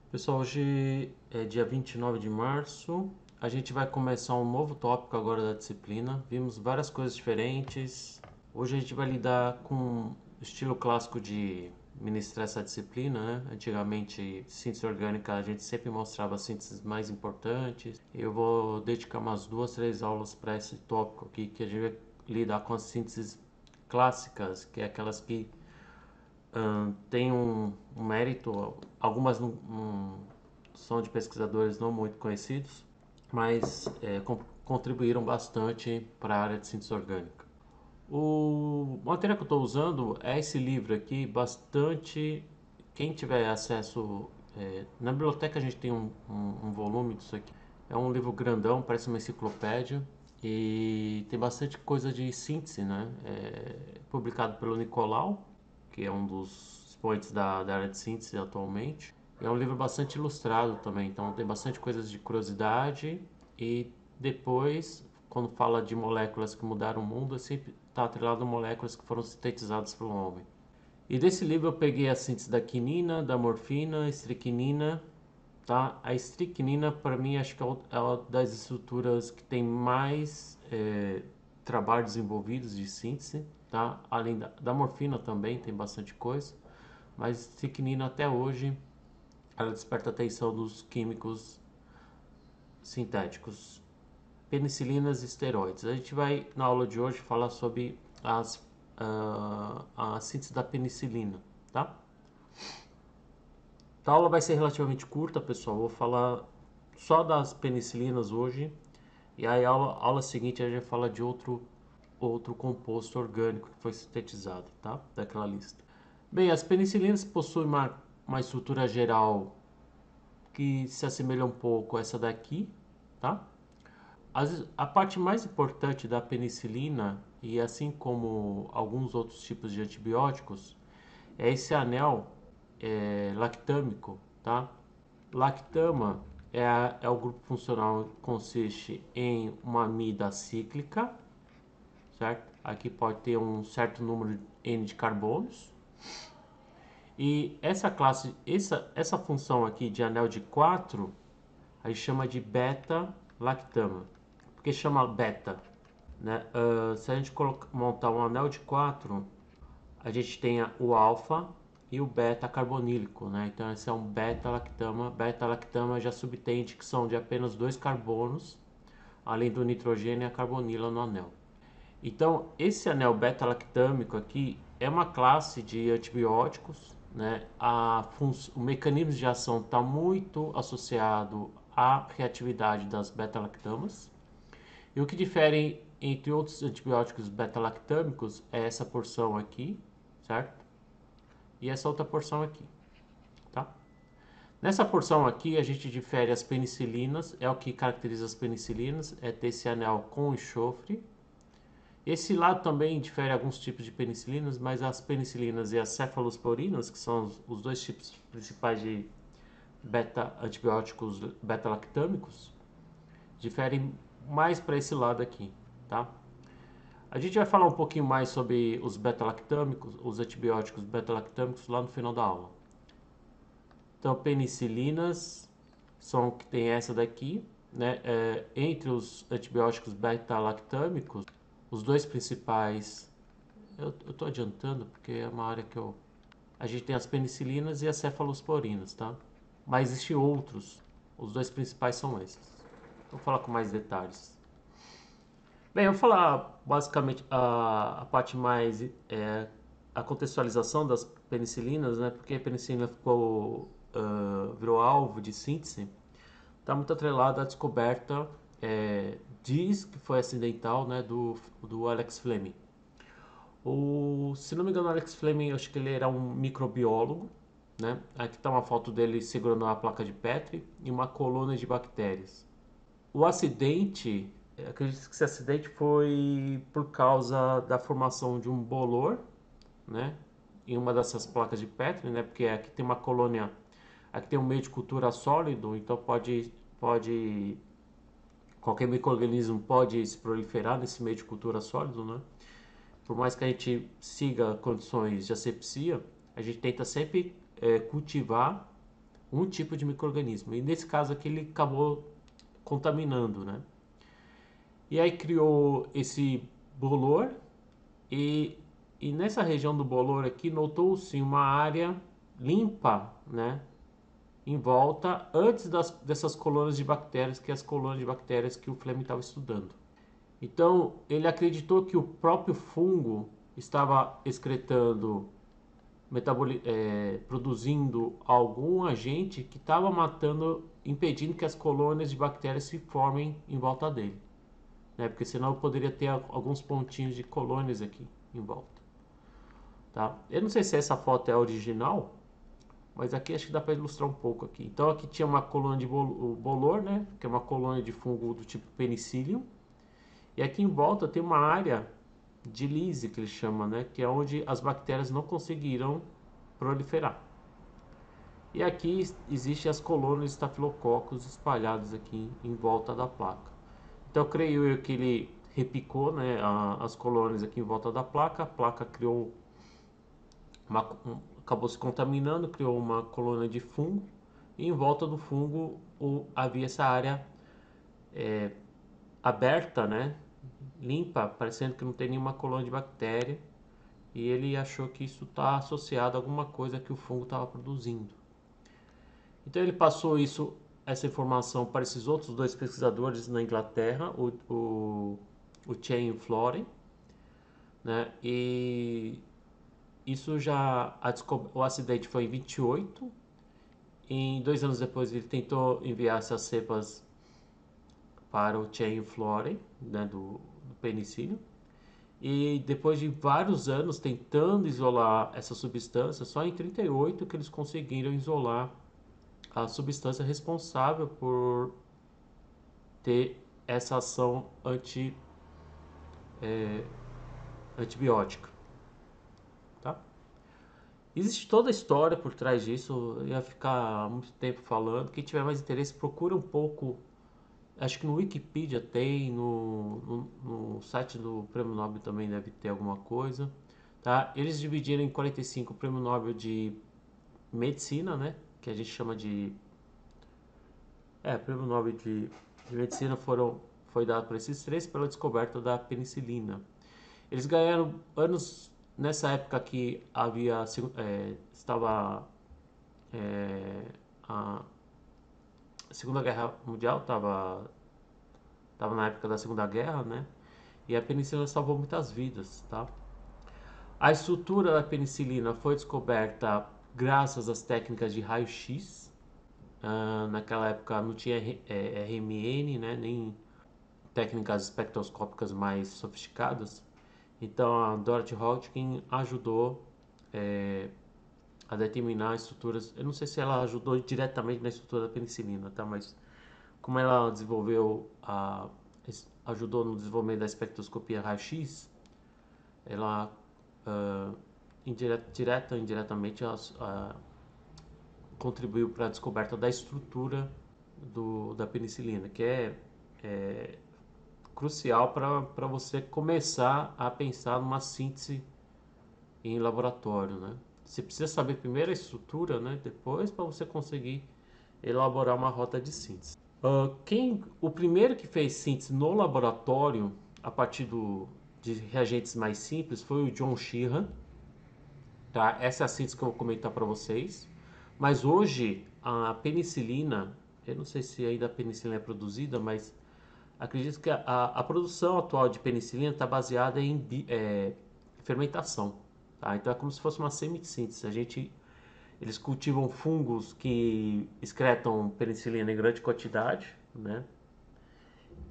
Pessoal, hoje é dia 29 de março. A gente vai começar um novo tópico agora da disciplina. Vimos várias coisas diferentes. Hoje a gente vai lidar com o estilo clássico de ministrar essa disciplina, né? Antigamente, síntese orgânica, a gente sempre mostrava as sínteses mais importantes. Eu vou dedicar umas 2, 3 aulas para esse tópico aqui, que a gente vai lidar com as sínteses clássicas, que é aquelas que tem um mérito, algumas são de pesquisadores não muito conhecidos, mas contribuíram bastante para a área de síntese orgânica. O material que eu estou usando é esse livro aqui, bastante. Quem tiver acesso, na biblioteca a gente tem um volume disso aqui. É um livro grandão, parece uma enciclopédia e tem bastante coisa de síntese, né? Publicado pelo Nicolau, que é um dos expoentes da área de síntese atualmente. É um livro bastante ilustrado também, então tem bastante coisas de curiosidade e depois, quando fala de moléculas que mudaram o mundo, sempre está atrelado a moléculas que foram sintetizadas pelo homem. E desse livro eu peguei a síntese da quinina, da morfina, estricnina, tá? A estricnina, para mim, acho que é uma das estruturas que tem mais trabalhos envolvidos de síntese, tá? Além da morfina também tem bastante coisa, mas estricnina até hoje ela desperta a atenção dos químicos sintéticos, penicilinas e esteroides. A gente vai, na aula de hoje, falar sobre a síntese da penicilina, tá? A aula vai ser relativamente curta, pessoal. Vou falar só das penicilinas hoje. E aí, a aula seguinte, a gente fala de outro composto orgânico que foi sintetizado, tá? Daquela lista. Bem, as penicilinas possuem uma estrutura geral que se assemelha um pouco a essa daqui, tá? A parte mais importante da penicilina, e assim como alguns outros tipos de antibióticos, é esse anel lactâmico, tá? Lactama é o grupo funcional que consiste em uma amida cíclica, certo? Aqui pode ter um certo número N de carbonos. E essa classe, essa função aqui de anel de 4, a gente chama de beta-lactama. Por que chama beta? Né? Se a gente montar um anel de 4, a gente tem o alfa e o beta carbonílico, né? Então esse é um beta-lactama. Beta-lactama já subtende que são de apenas 2 carbonos, além do nitrogênio e a carbonila no anel. Então esse anel beta-lactâmico aqui é uma classe de antibióticos, né? O mecanismo de ação está muito associado à reatividade das beta-lactamas. E o que difere entre outros antibióticos beta-lactâmicos é essa porção aqui, certo? E essa outra porção aqui, tá? Nessa porção aqui a gente difere as penicilinas, é o que caracteriza as penicilinas, é ter esse anel com enxofre. Esse lado também difere alguns tipos de penicilinas, mas as penicilinas e as cefalosporinas, que são os dois tipos principais de antibióticos beta-lactâmicos, diferem mais para esse lado aqui, tá? A gente vai falar um pouquinho mais sobre os beta-lactâmicos, os antibióticos beta-lactâmicos lá no final da aula. Então, penicilinas são que tem essa daqui, né? Entre os antibióticos beta-lactâmicos, os dois principais, eu estou adiantando porque é uma área que a gente tem as penicilinas e as cefalosporinas, tá? Mas existem outros, os dois principais são esses. Vou falar com mais detalhes. Bem, eu vou falar basicamente a parte mais a contextualização das penicilinas, né? Porque a penicilina virou alvo de síntese, está muito atrelada à descoberta, diz que foi acidental, né? Do Alex Fleming. Se não me engano, o Alex Fleming, eu acho que ele era um microbiólogo, né? Aqui está uma foto dele segurando uma placa de Petri e uma colônia de bactérias. O acidente, acredito que esse acidente foi por causa da formação de um bolor, né, em uma dessas placas de Petri, né, porque aqui tem uma colônia, aqui tem um meio de cultura sólido, então qualquer microorganismo pode se proliferar nesse meio de cultura sólido, né? Por mais que a gente siga condições de asepsia, a gente tenta sempre cultivar um tipo de micro-organismo. E nesse caso aqui ele acabou contaminando, né? E aí criou esse bolor e, e nessa região do bolor aqui notou-se uma área limpa, né? Em volta antes dessas colônias de bactérias, que é as colônias de bactérias que o Fleming estava estudando. Então ele acreditou que o próprio fungo estava excretando, produzindo algum agente que estava matando, impedindo que as colônias de bactérias se formem em volta dele, né? Porque senão eu poderia ter alguns pontinhos de colônias aqui em volta, tá? Eu não sei se essa foto é a original, mas aqui acho que dá para ilustrar um pouco aqui. Então aqui tinha uma colônia de bolor, né? Que é uma colônia de fungo do tipo Penicillium. E aqui em volta tem uma área de lise que ele chama, né? Que é onde as bactérias não conseguiram proliferar. E aqui existem as colônias de estafilococos espalhadas aqui em volta da placa. Então creio eu que ele repicou, né, as colônias aqui em volta da placa. A placa criou acabou se contaminando, criou uma colônia de fungo. E em volta do fungo havia essa área aberta, né, limpa, parecendo que não tem nenhuma colônia de bactéria. E ele achou que isso está associado a alguma coisa que o fungo estava produzindo. Então ele passou essa informação para esses outros dois pesquisadores na Inglaterra, o Chen e o Floren, né? E isso o acidente foi em 28. Em 2 anos depois ele tentou enviar essas cepas para o Chen e o Floren, né, do penicílio. E depois de vários anos tentando isolar essa substância, só em 38 que eles conseguiram isolar a substância responsável por ter essa ação antibiótica, tá? Existe toda a história por trás disso, eu ia ficar muito tempo falando. Quem tiver mais interesse, procura um pouco. Acho que no Wikipedia tem, no site do Prêmio Nobel também deve ter alguma coisa, tá? Eles dividiram em 45 o Prêmio Nobel de Medicina, né? Que a gente chama de Prêmio Nobel de Medicina foi dado para esses três pela descoberta da penicilina. Eles ganharam anos nessa época que estava a Segunda Guerra Mundial, estava na época da Segunda Guerra, né? E a penicilina salvou muitas vidas, tá? A estrutura da penicilina foi descoberta graças às técnicas de raio-x. Naquela época não tinha RMN, né? Nem técnicas espectroscópicas mais sofisticadas. Então a Dorothy Hodgkin ajudou a determinar estruturas. Eu não sei se ela ajudou diretamente na estrutura da penicilina, tá? Mas como ela ajudou no desenvolvimento da espectroscopia raio-x, ela direta ou indiretamente contribuiu para a descoberta da estrutura da penicilina, que é crucial para você começar a pensar numa síntese em laboratório, né? Você precisa saber primeiro a estrutura, né? Depois para você conseguir elaborar uma rota de síntese. O primeiro que fez síntese no laboratório a partir de reagentes mais simples foi o John Sheehan, tá? Essa é a síntese que eu vou comentar para vocês. Mas hoje a penicilina, eu não sei se ainda a penicilina é produzida, mas acredito que a produção atual de penicilina está baseada em fermentação, tá? Então é como se fosse uma semissíntese. Eles cultivam fungos que excretam penicilina em grande quantidade, né?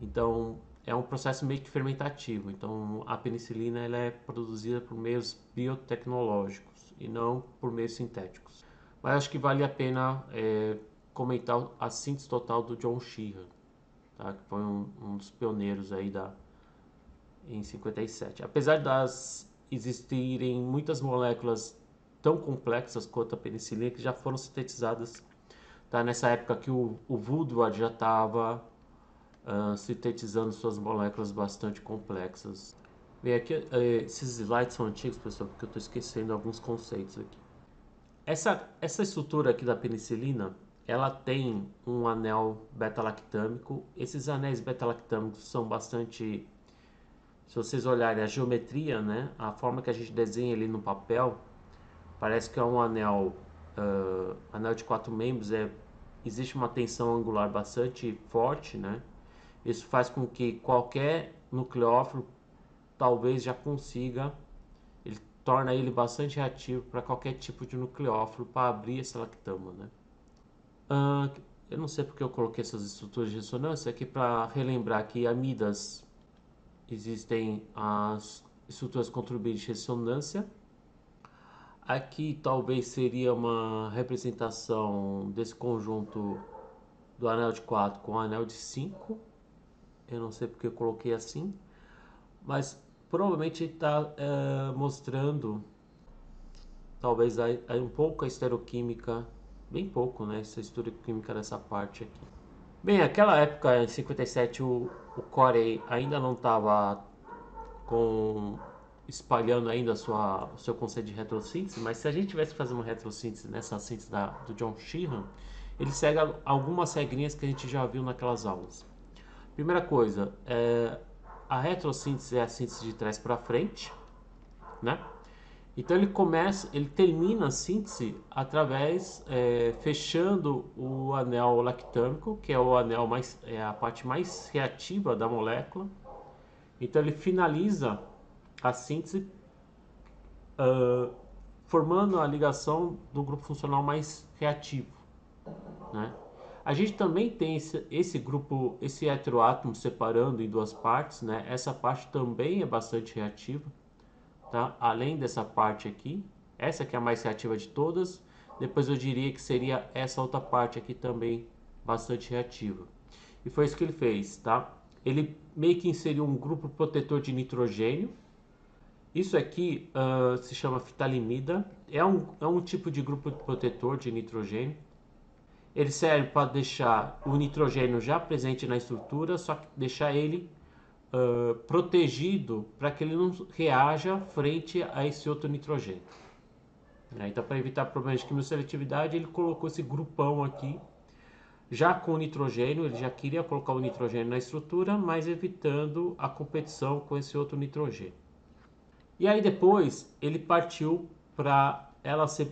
Então é um processo meio que fermentativo. Então a penicilina ela é produzida por meios biotecnológicos e não por meios sintéticos. Mas acho que vale a pena comentar a síntese total do John Sheehan, tá? Que foi um dos pioneiros aí em 57. Apesar das existirem muitas moléculas tão complexas quanto a penicilina que já foram sintetizadas, tá? Nessa época que o Woodward já estava sintetizando suas moléculas bastante complexas. Bem, aqui, esses slides são antigos, pessoal, porque eu estou esquecendo alguns conceitos aqui. Essa estrutura aqui da penicilina, ela tem um anel beta-lactâmico. Esses anéis beta-lactâmicos são bastante, se vocês olharem a geometria, né, a forma que a gente desenha ele no papel, parece que é um anel, anel de 4 membros, existe uma tensão angular bastante forte, né? Isso faz com que qualquer nucleófilo talvez já consiga, ele torna ele bastante reativo para qualquer tipo de nucleófilo para abrir essa lactama, né? Eu não sei porque eu coloquei essas estruturas de ressonância aqui para relembrar que amidas existem as estruturas contribuintes de ressonância. Aqui talvez seria uma representação desse conjunto do anel de 4 com o anel de 5. Eu não sei porque eu coloquei assim, mas provavelmente está mostrando talvez aí um pouco a estereoquímica, bem pouco, né? Essa estereoquímica dessa parte aqui. Bem, naquela época, em 57, o Corey ainda não estava com espalhando ainda o seu conceito de retrossíntese, mas se a gente tivesse que fazer uma retrossíntese nessa síntese do John Sheehan, ele segue algumas regrinhas que a gente já viu naquelas aulas. Primeira coisa, a retrossíntese é a síntese de trás para frente, né? Então ele termina a síntese através fechando o anel lactâmico, que é o anel mais, é a parte mais reativa da molécula. Então ele finaliza a síntese formando a ligação do grupo funcional mais reativo, né? A gente também tem esse grupo, esse heteroátomo separando em duas partes, né? Essa parte também é bastante reativa, tá? Além dessa parte aqui, essa que é a mais reativa de todas. Depois eu diria que seria essa outra parte aqui também bastante reativa. E foi isso que ele fez, tá? Ele meio que inseriu um grupo protetor de nitrogênio. Isso aqui se chama fitalimida. É um tipo de grupo protetor de nitrogênio. Ele serve para deixar o nitrogênio já presente na estrutura, só que deixar ele protegido para que ele não reaja frente a esse outro nitrogênio. Então, para evitar problemas de quimioseletividade, ele colocou esse grupão aqui, já com o nitrogênio. Ele já queria colocar o nitrogênio na estrutura, mas evitando a competição com esse outro nitrogênio. E aí depois ele partiu para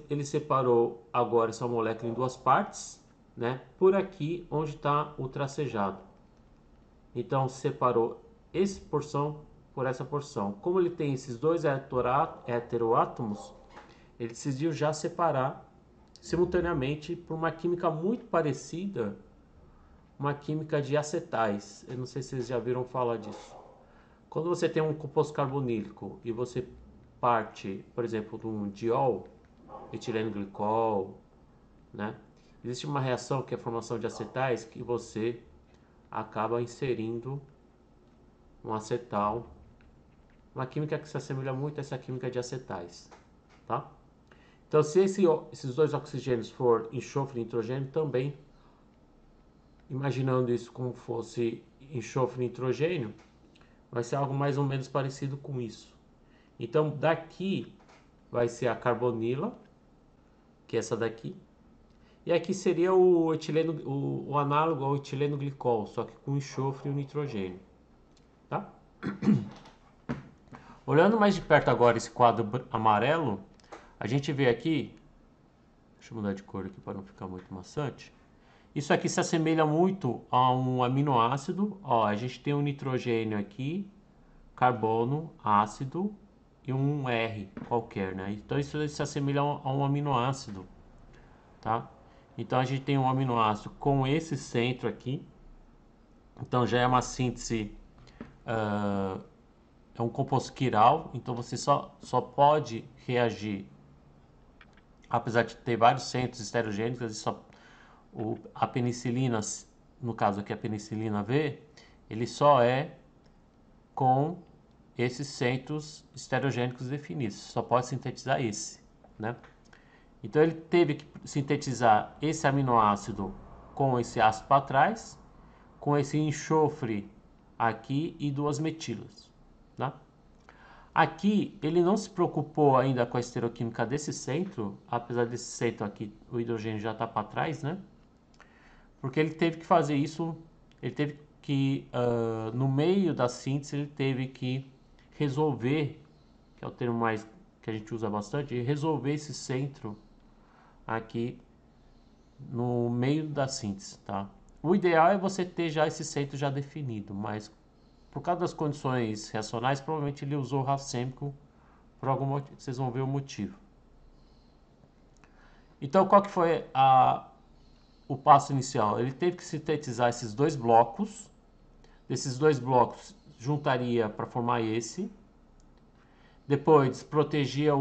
ele separou agora essa molécula em duas partes, né? Por aqui onde está o tracejado. Então separou essa porção por essa porção. Como ele tem esses dois heteroátomos, ele decidiu já separar simultaneamente por uma química muito parecida, uma química de acetais. Eu não sei se vocês já viram falar disso. Quando você tem um composto carbonílico e você parte, por exemplo, de um diol, etileno glicol, né? Existe uma reação que é a formação de acetais que você acaba inserindo um acetal, uma química que se assemelha muito a essa química de acetais, tá? Então, se esses dois oxigênios for enxofre e nitrogênio, também, imaginando isso como fosse enxofre e nitrogênio, vai ser algo mais ou menos parecido com isso. Então, daqui vai ser a carbonila, que é essa daqui. E aqui seria o etileno, o análogo ao etileno glicol, só que com enxofre e o nitrogênio, tá? Olhando mais de perto agora esse quadro amarelo, a gente vê aqui, deixa eu mudar de cor aqui para não ficar muito maçante. Isso aqui se assemelha muito a um aminoácido. Ó, a gente tem um nitrogênio aqui, carbono, ácido e um R qualquer, né? Então isso se assemelha a um aminoácido, tá? Então a gente tem um aminoácido com esse centro aqui. Então já é uma síntese, é um composto quiral. Então você só pode reagir, apesar de ter vários centros estereogênicos, a penicilina, no caso aqui a penicilina V, ele só é com esses centros estereogênicos definidos. Só pode sintetizar esse, né? Então ele teve que sintetizar esse aminoácido com esse ácido para trás, com esse enxofre aqui e duas metilas, né? Aqui ele não se preocupou ainda com a estereoquímica desse centro, apesar desse centro aqui o hidrogênio já está para trás, né? Porque ele teve que fazer isso, ele teve que, no meio da síntese, ele teve que resolver, que é o termo mais que a gente usa bastante, resolver esse centro aqui no meio da síntese, tá? O ideal é você ter já esse centro já definido, mas por causa das condições reacionais, provavelmente ele usou o racêmico por algum motivo, vocês vão ver o motivo. Então, qual que foi o passo inicial? Ele teve que sintetizar esses dois blocos, desses dois blocos juntaria para formar esse, depois protegia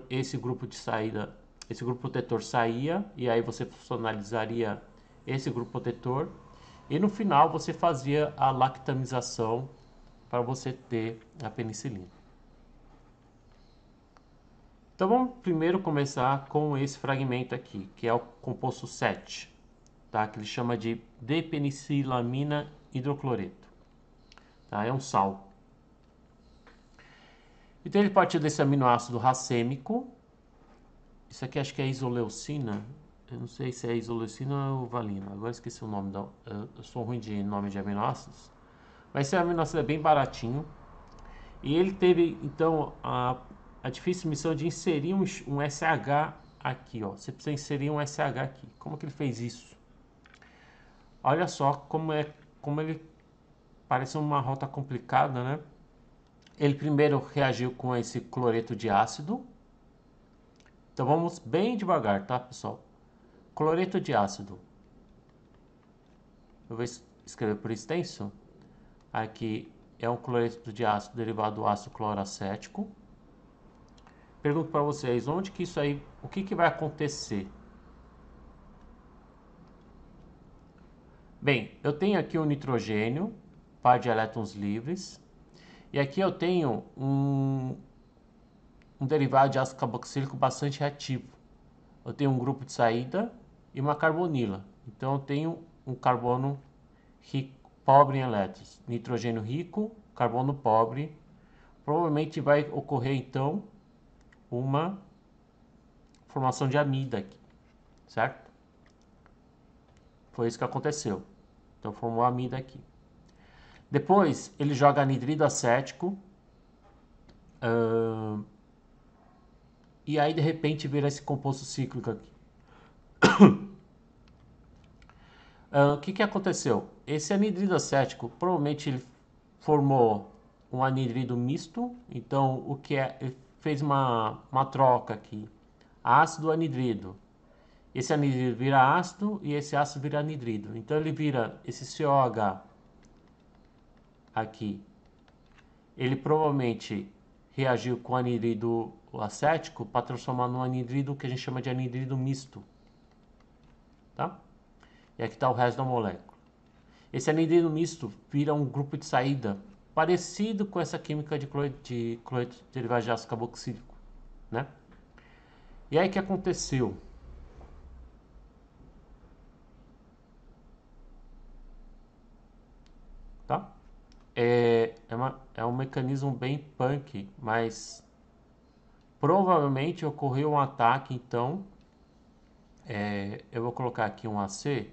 esse grupo de saída, esse grupo protetor saía, e aí você funcionalizaria esse grupo protetor, e no final você fazia a lactamização para você ter a penicilina. Então vamos primeiro começar com esse fragmento aqui, que é o composto 7, tá? Que ele chama de D-penicilamina hidrocloreto. Tá? É um sal. Então ele partiu desse aminoácido racêmico. Isso aqui acho que é isoleucina. Eu não sei se é isoleucina ou valina. Agora esqueci o nome. Eu sou ruim de nome de aminoácidos. Mas esse aminoácido é bem baratinho. E ele teve, então, a difícil missão de inserir um SH aqui. Ó. Você precisa inserir um SH aqui. Como que ele fez isso? Olha só como ele parece uma rota complicada, né? Ele primeiro reagiu com esse cloreto de ácido. Então vamos bem devagar, tá, pessoal? Cloreto de ácido. Eu vou escrever por extenso. Aqui é um cloreto de ácido derivado do ácido cloracético. Pergunto para vocês, onde que isso aí, o que que vai acontecer? Bem, eu tenho aqui um nitrogênio, par de elétrons livres. E aqui eu tenho um derivado de ácido carboxílico bastante reativo. Eu tenho um grupo de saída e uma carbonila. Então eu tenho um carbono rico, pobre em elétrons. Nitrogênio rico, carbono pobre. Provavelmente vai ocorrer então uma formação de amida aqui, certo? Foi isso que aconteceu. Então formou amida aqui. Depois ele joga anidrido acético. E aí de repente vira esse composto cíclico aqui. O que aconteceu? Esse anidrido acético provavelmente ele formou um anidrido misto. Então o que é? Ele fez uma troca aqui. Ácido anidrido. Esse anidrido vira ácido e esse ácido vira anidrido. Então ele vira esse COH aqui. Ele provavelmente reagiu com anidrido acético para transformar num anidrido que a gente chama de anidrido misto. Tá? E aqui está o resto da molécula. Esse anidrido misto vira um grupo de saída parecido com essa química de cloreto derivado de ácido carboxílico, né? E aí o que aconteceu? Tá? É um mecanismo bem punk, mas provavelmente ocorreu um ataque, então eu vou colocar aqui um AC.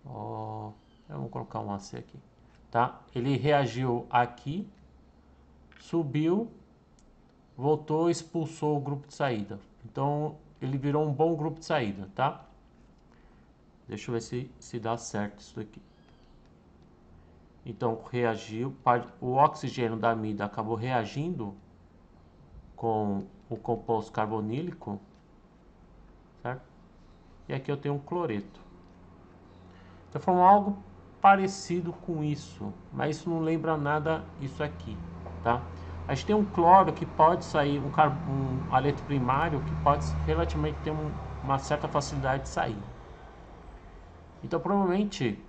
Eu vou colocar um AC aqui, tá? Ele reagiu aqui, subiu, voltou, expulsou o grupo de saída. Então ele virou um bom grupo de saída, tá? Deixa eu ver se dá certo isso daqui. Então reagiu, o oxigênio da amida acabou reagindo com o composto carbonílico, certo? E aqui eu tenho um cloreto. Então formou algo parecido com isso, mas isso não lembra nada isso aqui, tá? A gente tem um cloro que pode sair, um haleto primário que pode relativamente ter uma certa facilidade de sair. Então provavelmente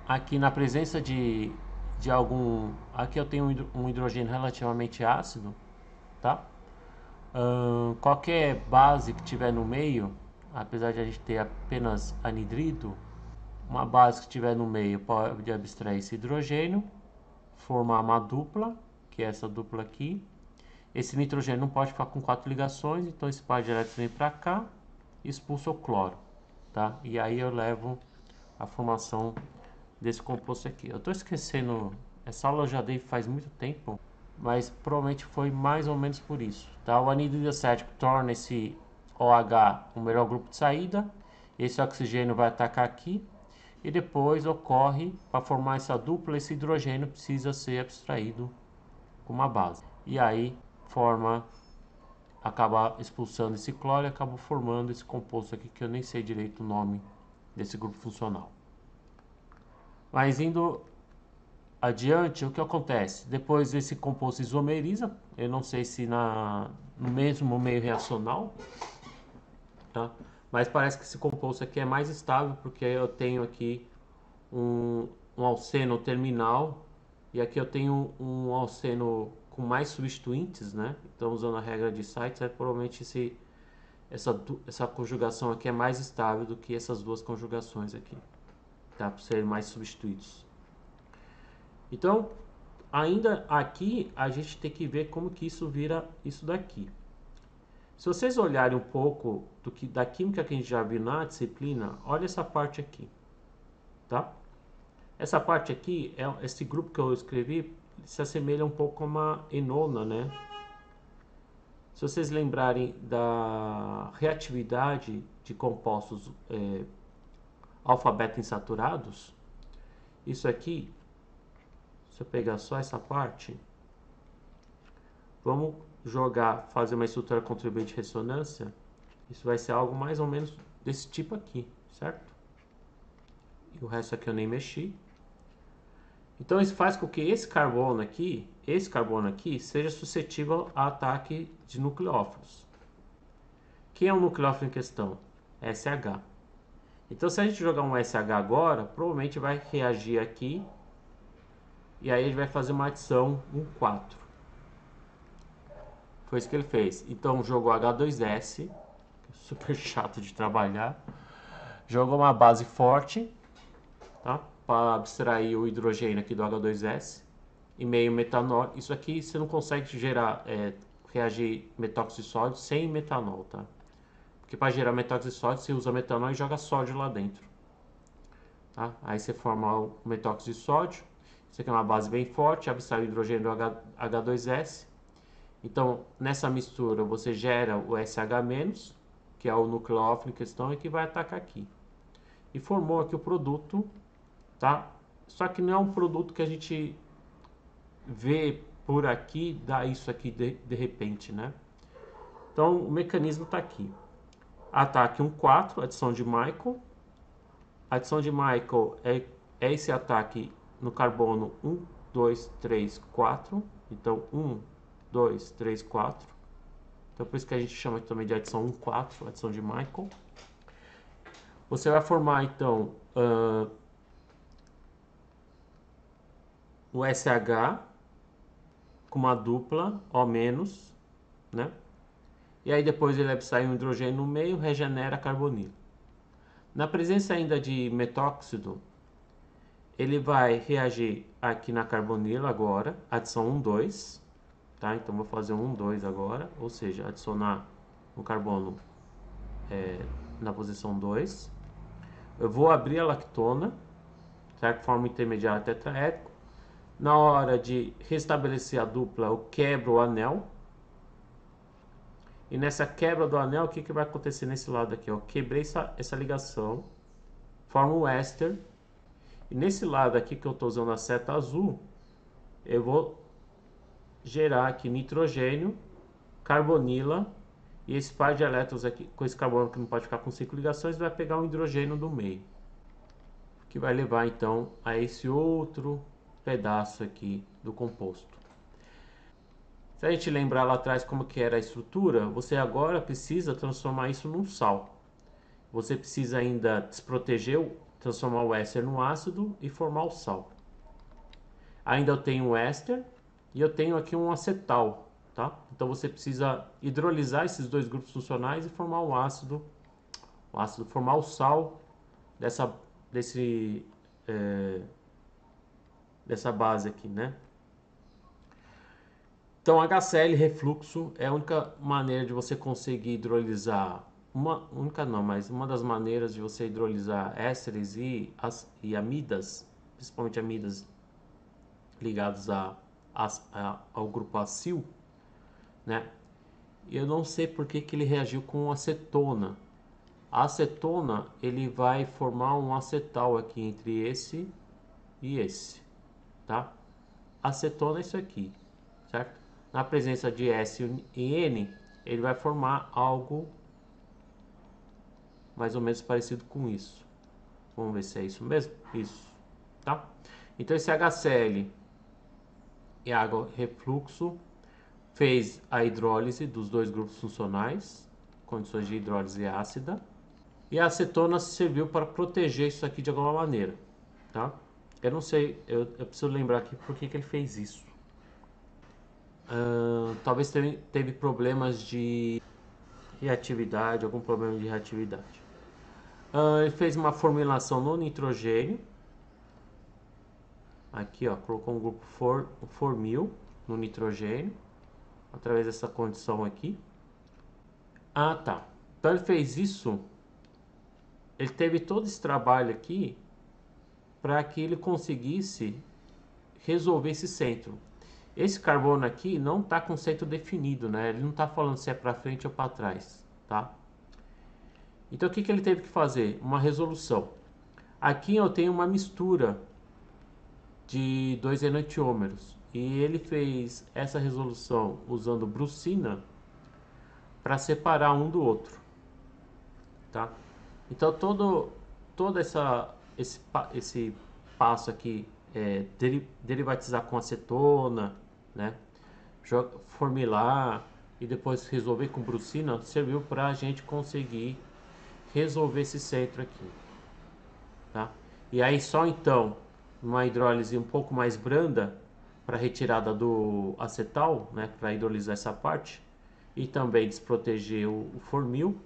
aqui na presença de algum, aqui eu tenho um hidrogênio relativamente ácido, tá? Qualquer base que tiver no meio, apesar de a gente ter apenas anidrido, uma base que tiver no meio pode abstrair esse hidrogênio, formar uma dupla, que é essa dupla aqui. Esse nitrogênio não pode ficar com 4 ligações, então esse par de elétrons vem para cá e expulsa o cloro. tá? E aí eu levo a formação desse composto aqui. Eu tô esquecendo, essa aula eu já dei faz muito tempo, mas provavelmente foi mais ou menos por isso, tá? O anidrido acético torna esse OH o melhor grupo de saída, esse oxigênio vai atacar aqui, e depois ocorre, para formar essa dupla, esse hidrogênio precisa ser abstraído com uma base. E aí acaba expulsando esse cloro e acaba formando esse composto aqui, que eu nem sei direito o nome desse grupo funcional. Mas indo adiante, o que acontece? Depois esse composto isomeriza, eu não sei se no mesmo meio reacional, tá? Mas parece que esse composto aqui é mais estável, porque eu tenho aqui um alceno terminal, e aqui eu tenho um alceno com mais substituintes, né? Então, usando a regra de Sykes, provavelmente essa conjugação aqui é mais estável do que essas duas conjugações aqui, tá? Por serem mais substituídos. Então, ainda aqui, a gente tem que ver como que isso vira isso daqui. Se vocês olharem um pouco da química que a gente já viu na disciplina, olha essa parte aqui, tá? Essa parte aqui, esse grupo que eu escrevi, se assemelha um pouco a uma enona, né? Se vocês lembrarem da reatividade de compostos alfa-beta insaturados, isso aqui, se eu pegar só essa parte, vamos fazer uma estrutura contribuinte de ressonância, isso vai ser algo mais ou menos desse tipo aqui, certo? E o resto aqui eu nem mexi. Então isso faz com que esse carbono aqui, seja suscetível a ataque de nucleófilos. Quem é o nucleófilo em questão? SH. Então se a gente jogar um SH agora, provavelmente vai reagir aqui, e aí a gente vai fazer uma adição 1,4. Foi isso que ele fez. Então jogou H2S, super chato de trabalhar, jogou uma base forte, tá? Para abstrair o hidrogênio aqui do H2S e meio metanol. Isso aqui você não consegue reagir metóxido de sódio sem metanol, tá? Porque para gerar metóxido de sódio você usa metanol e joga sódio lá dentro, tá? Aí você forma o metóxido de sódio. Isso aqui é uma base bem forte, abstrai o hidrogênio do H2S. Então nessa mistura você gera o SH-, que é o nucleófilo em questão, e que vai atacar aqui. E formou aqui o produto, tá? Só que não é um produto que a gente vê por aqui, dá isso aqui de repente, né? Então o mecanismo está aqui. Ataque 1,4, adição de Michael. A adição de Michael é esse ataque no carbono 1, 2, 3, 4. Então 1, 2, 3, 4. Então por isso que a gente chama também de adição 1,4, adição de Michael. Você vai formar então o SH com uma dupla O-, né? E aí depois ele abstrai um hidrogênio no meio, regenera carbonilo. Na presença ainda de metóxido, ele vai reagir aqui na carbonila agora, adição 1, 2, tá? Então vou fazer 1, 2 agora, ou seja, adicionar um carbono na posição 2. Eu vou abrir a lactona, certo? Forma intermediária tetraédrico. Na hora de restabelecer a dupla, eu quebro o anel. E nessa quebra do anel, o que vai acontecer nesse lado aqui? Eu quebrei essa ligação, formo um éster. E nesse lado aqui que eu estou usando a seta azul, eu vou gerar aqui nitrogênio, carbonila, e esse par de elétrons aqui, com esse carbono que não pode ficar com 5 ligações, vai pegar um hidrogênio do meio, que vai levar então a esse outro pedaço aqui do composto. Se a gente lembrar lá atrás como que era a estrutura, você agora precisa transformar isso num sal. Você precisa ainda desproteger, transformar o éster no ácido e formar o sal. Ainda eu tenho o éster e eu tenho aqui um acetal, tá? Então você precisa hidrolisar esses dois grupos funcionais e formar o ácido, formar o sal dessa base aqui, né? Então HCl refluxo é a única maneira de você conseguir hidrolisar única não, mas uma das maneiras de você hidrolisar ésteres e amidas, principalmente amidas ligados ao grupo acil, né? Eu não sei por que ele reagiu com acetona. A acetona, ele vai formar um acetal aqui entre esse e esse, tá? Acetona é isso aqui, certo? Na presença de S e N, ele vai formar algo mais ou menos parecido com isso. Vamos ver se é isso mesmo? Isso, tá? Então esse HCl e água refluxo fez a hidrólise dos dois grupos funcionais, condições de hidrólise ácida, e a acetona serviu para proteger isso aqui de alguma maneira, tá? Eu não sei, eu preciso lembrar aqui por que ele fez isso. Talvez teve problemas de reatividade, algum problema de reatividade. Ele fez uma formulação no nitrogênio. Aqui, ó, colocou um grupo formil no nitrogênio, através dessa condição aqui. Ah, tá. Então ele fez isso, ele teve todo esse trabalho aqui para que ele conseguisse resolver esse centro. Esse carbono aqui não está com centro definido, né? Ele não está falando se é para frente ou para trás, tá? Então o que ele teve que fazer? Uma resolução. Aqui eu tenho uma mistura de dois enantiômeros e ele fez essa resolução usando brucina para separar um do outro, tá? Então todo esse passo aqui derivatizar com acetona, né? Formilar e depois resolver com brucina serviu para a gente conseguir resolver esse centro aqui, tá? E aí só então uma hidrólise um pouco mais branda para retirada do acetal, né, para hidrolisar essa parte e também desproteger o formil,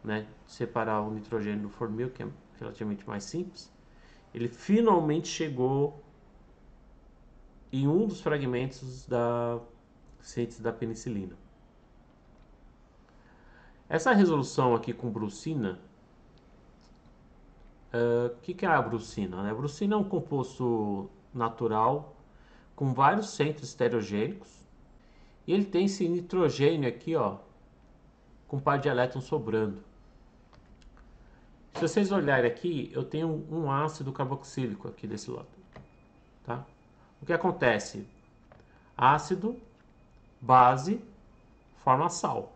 né, separar o nitrogênio do formil, que é relativamente mais simples. Ele finalmente chegou em um dos fragmentos da síntese da penicilina. Essa resolução aqui com brucina, o que é a brucina? A brucina é um composto natural com vários centros estereogênicos e ele tem esse nitrogênio aqui, ó, com par de elétrons sobrando. Se vocês olharem aqui, eu tenho um ácido carboxílico aqui desse lado, tá? O que acontece? Ácido, base, forma sal.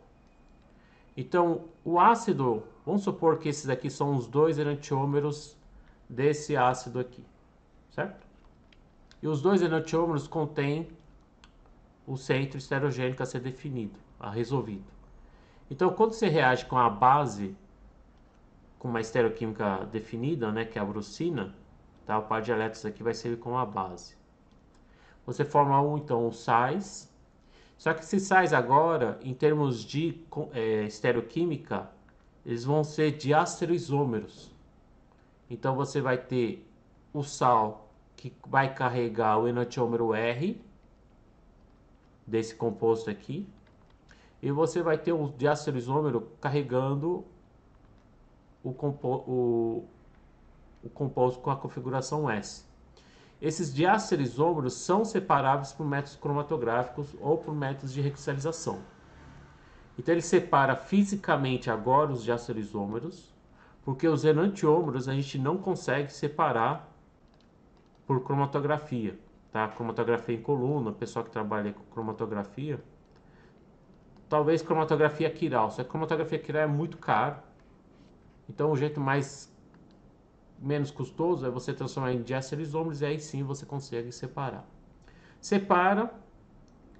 Então, o ácido, vamos supor que esses aqui são os dois enantiômeros desse ácido aqui, certo? E os dois enantiômeros contêm o centro estereogênico a ser definido, a resolvido. Então, quando você reage com a base, com uma estereoquímica definida, né, que é a brucina, tá? O par de elétrons aqui vai servir como a base. Você forma então os sais. Só que esses sais agora, em termos de estereoquímica, eles vão ser diastereoisômeros. Então você vai ter o sal que vai carregar o enantiômero R desse composto aqui, e você vai ter o diastereoisômero carregando o composto com a configuração S. Esses diastereoisômeros são separáveis por métodos cromatográficos ou por métodos de recristalização. Então ele separa fisicamente agora os diastereoisômeros, porque os enantiômeros a gente não consegue separar por cromatografia, tá? Cromatografia em coluna, o pessoal que trabalha com cromatografia, talvez cromatografia quiral, só que cromatografia quiral é muito caro. Então o jeito menos custoso é você transformar em diastereoisômeros e aí sim você consegue separar. Separa,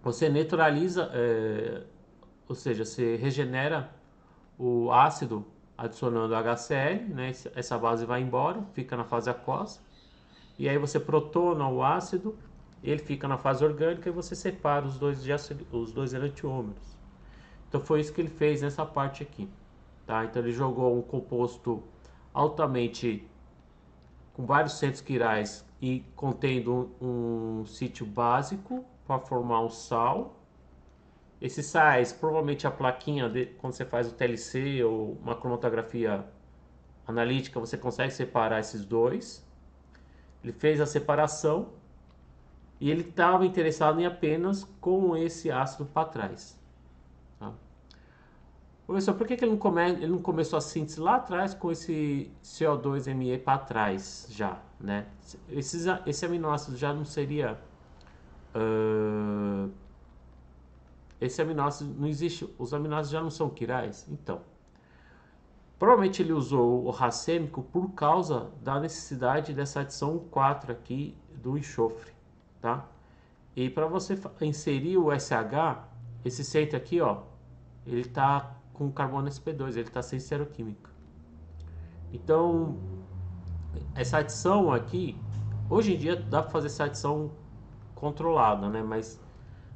você neutraliza, ou seja, você regenera o ácido adicionando HCl, né? Essa base vai embora, fica na fase aquosa, e aí você protona o ácido, ele fica na fase orgânica e você separa os dois enantiômeros. Então foi isso que ele fez nessa parte aqui, tá? Então ele jogou um composto altamente com vários centros quirais e contendo um sítio básico para formar o sal. Esse sais, provavelmente a plaquinha, quando você faz o TLC ou uma cromatografia analítica, você consegue separar esses dois. Ele fez a separação e ele estava interessado em apenas com esse ácido para trás. Tá? Professor, por que ele não começou a síntese lá atrás com esse CO2Me para trás já, né? Esse aminoácido já não seria... esse aminoácido não existe, os aminoácidos já não são quirais? Então, provavelmente ele usou o racêmico por causa da necessidade dessa adição 4 aqui do enxofre, tá? E para você inserir o SH, esse centro aqui, ó, ele está com carbono sp2, ele está sem estereoquímica. Então, essa adição aqui, hoje em dia dá para fazer essa adição controlada, né? Mas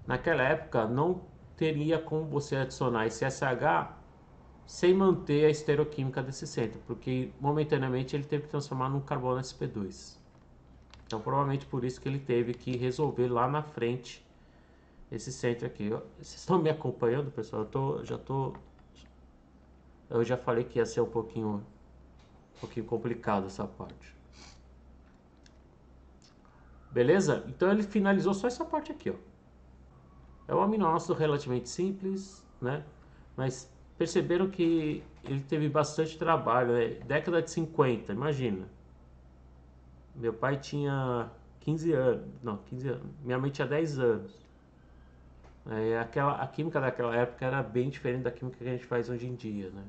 naquela época não teria como você adicionar esse SH sem manter a estereoquímica desse centro, porque momentaneamente ele teve que transformar num carbono sp2. Então, provavelmente por isso que ele teve que resolver lá na frente esse centro aqui. Vocês estão me acompanhando, pessoal? Eu já falei que ia ser um pouquinho complicado essa parte. Beleza? Então ele finalizou só essa parte aqui, ó. É um aminoácido relativamente simples, né? Mas perceberam que ele teve bastante trabalho, né? Década de 50, imagina. Meu pai tinha 15 anos, não, 15 anos. Minha mãe tinha 10 anos. A química daquela época era bem diferente da química que a gente faz hoje em dia, né?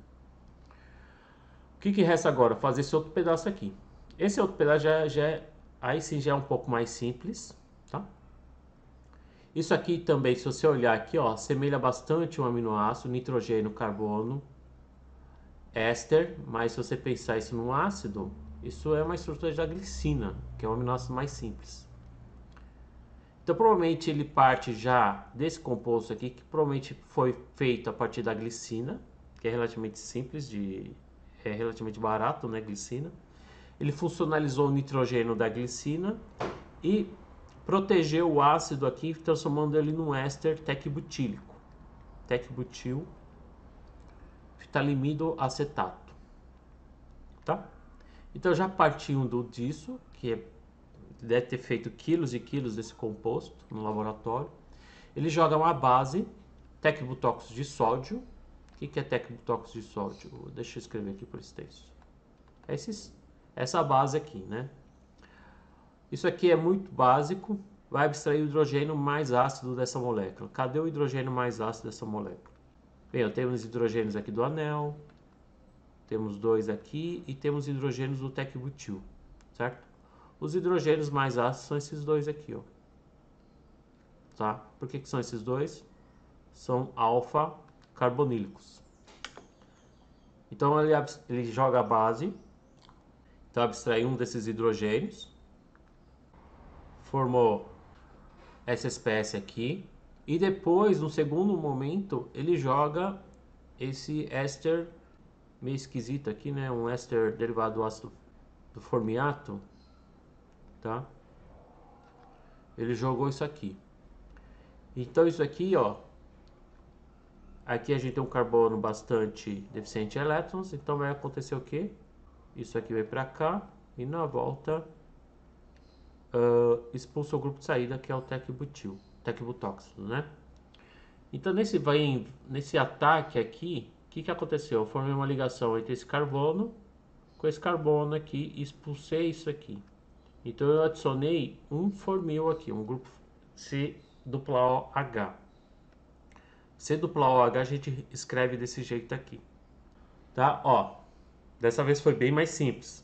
O que resta agora? Fazer esse outro pedaço aqui. Esse outro pedaço aí sim já é um pouco mais simples, tá? Isso aqui também, se você olhar aqui, ó, assemelha bastante um aminoácido, nitrogênio, carbono, éster, mas se você pensar isso num ácido, isso é uma estrutura da glicina, que é um aminoácido mais simples. Então provavelmente ele parte já desse composto aqui, que provavelmente foi feito a partir da glicina, que é relativamente simples, é relativamente barato, né, glicina. Ele funcionalizou o nitrogênio da glicina e protegeu o ácido aqui, transformando ele num éster tecbutílico. Tecbutil ftalimido acetato. Tá? Então já partindo disso, que deve ter feito quilos e quilos desse composto no laboratório, ele joga uma base, tecbutóxido de sódio. O que é tecbutóxido de sódio? Deixa eu escrever aqui por extenso. Essa base aqui, né? Isso aqui é muito básico, vai abstrair o hidrogênio mais ácido dessa molécula. Cadê o hidrogênio mais ácido dessa molécula? Bem, temos hidrogênios aqui do anel, temos dois aqui e temos hidrogênios do tecbutil, certo? Os hidrogênios mais ácidos são esses dois aqui, ó. Tá? Por que são esses dois? São alfa carbonílicos. Então ele joga a base, então abstrai um desses hidrogênios, formou essa espécie aqui, e depois, no segundo momento, ele joga esse éster meio esquisito aqui, né? Um éster derivado do ácido do formiato, tá? Ele jogou isso aqui. Então isso aqui, ó, aqui a gente tem um carbono bastante deficiente em elétrons, então vai acontecer o quê? Isso aqui vai para cá e na volta expulsa o grupo de saída, que é o tecbutóxido, né? Então nesse ataque aqui, o que aconteceu? Eu formei uma ligação entre esse carbono com esse carbono aqui e expulsei isso aqui. Então eu adicionei um formil aqui, um grupo C-OH. C-OH a gente escreve desse jeito aqui. Tá? Ó, dessa vez foi bem mais simples.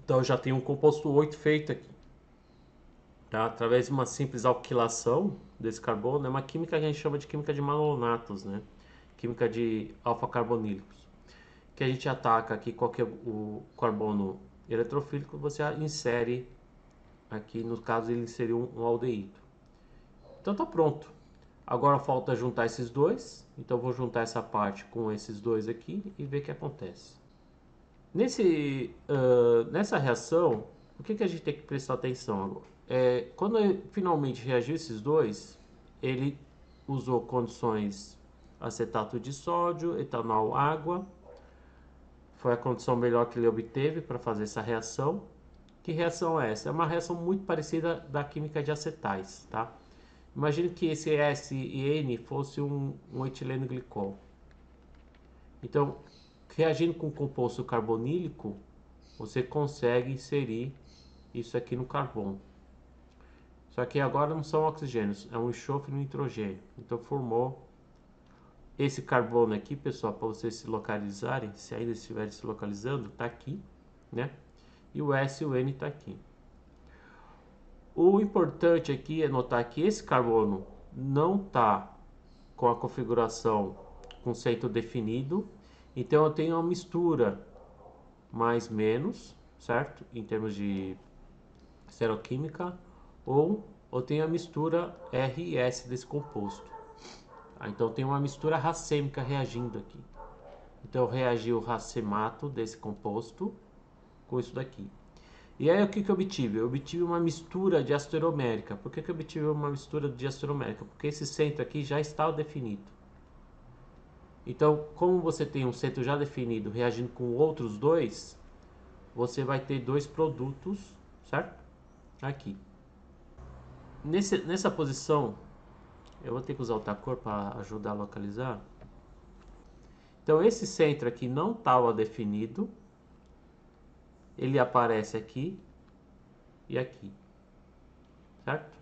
Então eu já tenho um composto 8 feito aqui. Tá? Através de uma simples alquilação desse carbono, é uma química que a gente chama de química de malonatos, né? Química de alfa-carbonílicos. Que a gente ataca aqui qualquer o carbono eletrofílico, você insere aqui, no caso ele inseriu um aldeído. Então tá pronto. Agora falta juntar esses dois, então eu vou juntar essa parte com esses dois aqui e ver o que acontece. Nessa reação, o que a gente tem que prestar atenção agora? Quando finalmente reagiu esses dois, ele usou condições acetato de sódio, etanol, água. Foi a condição melhor que ele obteve para fazer essa reação. Que reação é essa? É uma reação muito parecida da química de acetais, tá? Imagine que esse S e N fosse um etileno glicol. Então, reagindo com o composto carbonílico, você consegue inserir isso aqui no carbono. Só que agora não são oxigênios, é um enxofre no nitrogênio. Então formou esse carbono aqui, pessoal, para vocês se localizarem, se ainda estiverem se localizando, tá aqui, né? E o S e o N tá aqui. O importante aqui é notar que esse carbono não tá com a configuração com centro definido, então eu tenho uma mistura mais menos, certo? Em termos de estereoquímica, ou eu tenho a mistura RS desse composto. Então tem uma mistura racêmica reagindo aqui. Então reagiu o racemato desse composto com isso daqui. E aí o que eu obtive? Eu obtive uma mistura de asteromérica. Por que eu obtive uma mistura de asteromérica? Porque esse centro aqui já está definido. Então, como você tem um centro já definido reagindo com outros dois, você vai ter dois produtos, certo? Aqui. Nessa posição, eu vou ter que usar outra cor para ajudar a localizar. Então, esse centro aqui não estava definido. Ele aparece aqui e aqui, certo?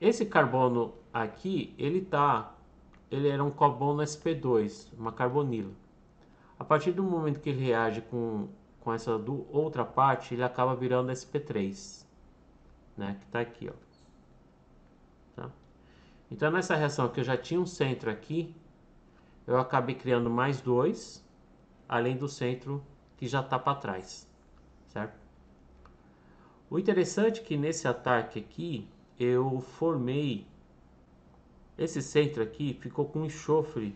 Esse carbono aqui, ele era um carbono sp2, uma carbonila. A partir do momento que ele reage com essa outra parte, ele acaba virando sp3, né? Que está aqui, ó. Tá? Então nessa reação que eu já tinha um centro aqui, eu acabei criando mais dois, além do centro que já está para trás, certo? O interessante é que nesse ataque aqui, eu formei esse centro aqui, ficou com enxofre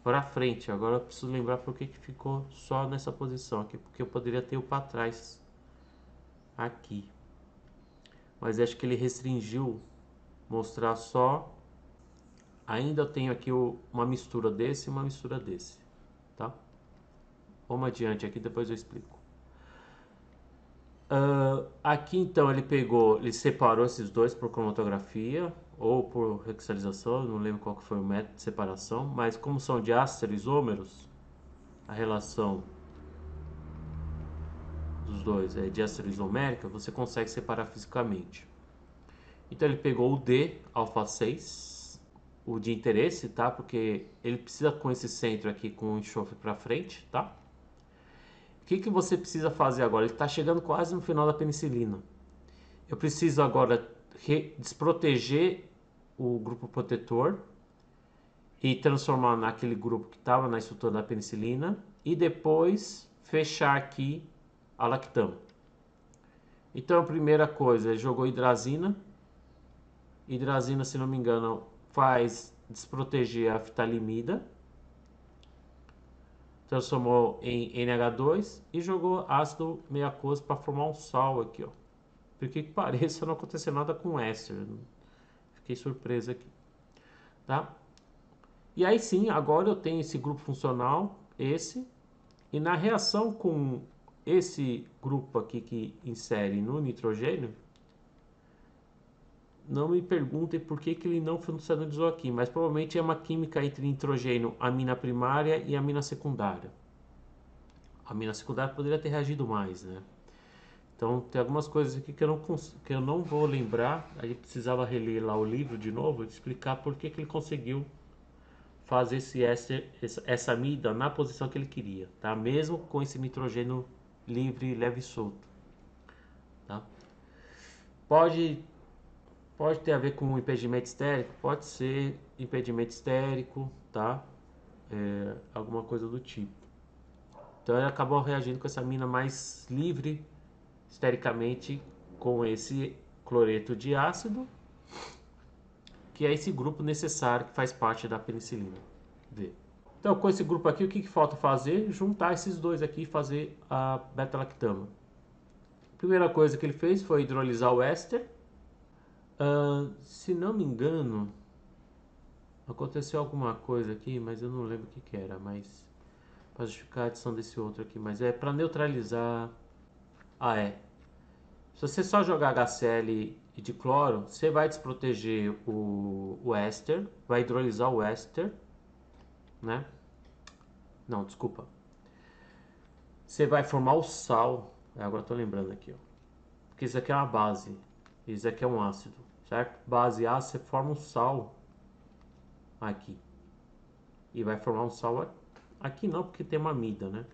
para frente. Agora eu preciso lembrar por que ficou só nessa posição aqui, porque eu poderia ter o para trás aqui. Mas acho que ele restringiu mostrar só. Ainda eu tenho aqui uma mistura desse e uma mistura desse, tá? Vamos adiante aqui, depois eu explico. Aqui então ele separou esses dois por cromatografia ou por hexalização, não lembro qual que foi o método de separação, mas como são de áster isômeros, a relação dos dois é de áster isomérica, você consegue separar fisicamente. Então ele pegou o D, alfa 6, o de interesse, tá? Porque ele precisa com esse centro aqui com o enxofre para frente, tá? O que você precisa fazer agora? Ele está chegando quase no final da penicilina. Eu preciso agora desproteger o grupo protetor e transformar naquele grupo que estava na estrutura da penicilina e depois fechar aqui a lactama. Então a primeira coisa, ele jogou hidrazina. Hidrazina, se não me engano, faz desproteger a fitalimida. Transformou em NH2 e jogou ácido meia-aquoso para formar um sal aqui, ó. Por que pareça, não aconteceu nada com éster. Fiquei surpreso aqui, tá? E aí sim, agora eu tenho esse grupo funcional, esse, e na reação com esse grupo aqui que insere no nitrogênio, não me perguntem por que ele não funcionalizou aqui, mas provavelmente é uma química entre nitrogênio, amina primária e amina secundária. A amina secundária poderia ter reagido mais, né? Então tem algumas coisas aqui que eu não vou lembrar. A gente precisava reler lá o livro de novo e explicar por que ele conseguiu fazer essa amida na posição que ele queria, tá? Mesmo com esse nitrogênio livre, leve e solto, tá? Pode ter a ver com impedimento estérico? Pode ser impedimento estérico, tá? Alguma coisa do tipo. Então ele acabou reagindo com essa amina mais livre estericamente com esse cloreto de ácido, que é esse grupo necessário que faz parte da penicilina V. Então com esse grupo aqui, o que falta fazer? Juntar esses dois aqui e fazer a beta-lactama. Primeira coisa que ele fez foi hidrolisar o éster. Se não me engano, Aconteceu alguma coisa aqui, mas eu não lembro o que que era, mas para justificar a adição desse outro aqui, mas é para neutralizar. Ah, é. Se você só jogar HCl e de cloro, você vai desproteger o éster, vai hidrolisar o éster, né? Não, desculpa. Você vai formar o sal. Agora eu tô lembrando aqui, ó. Porque isso aqui é uma base. Isso aqui é um ácido, certo? Base ácido, você forma um sal aqui. E vai formar um sal aqui não, porque tem uma amida, né?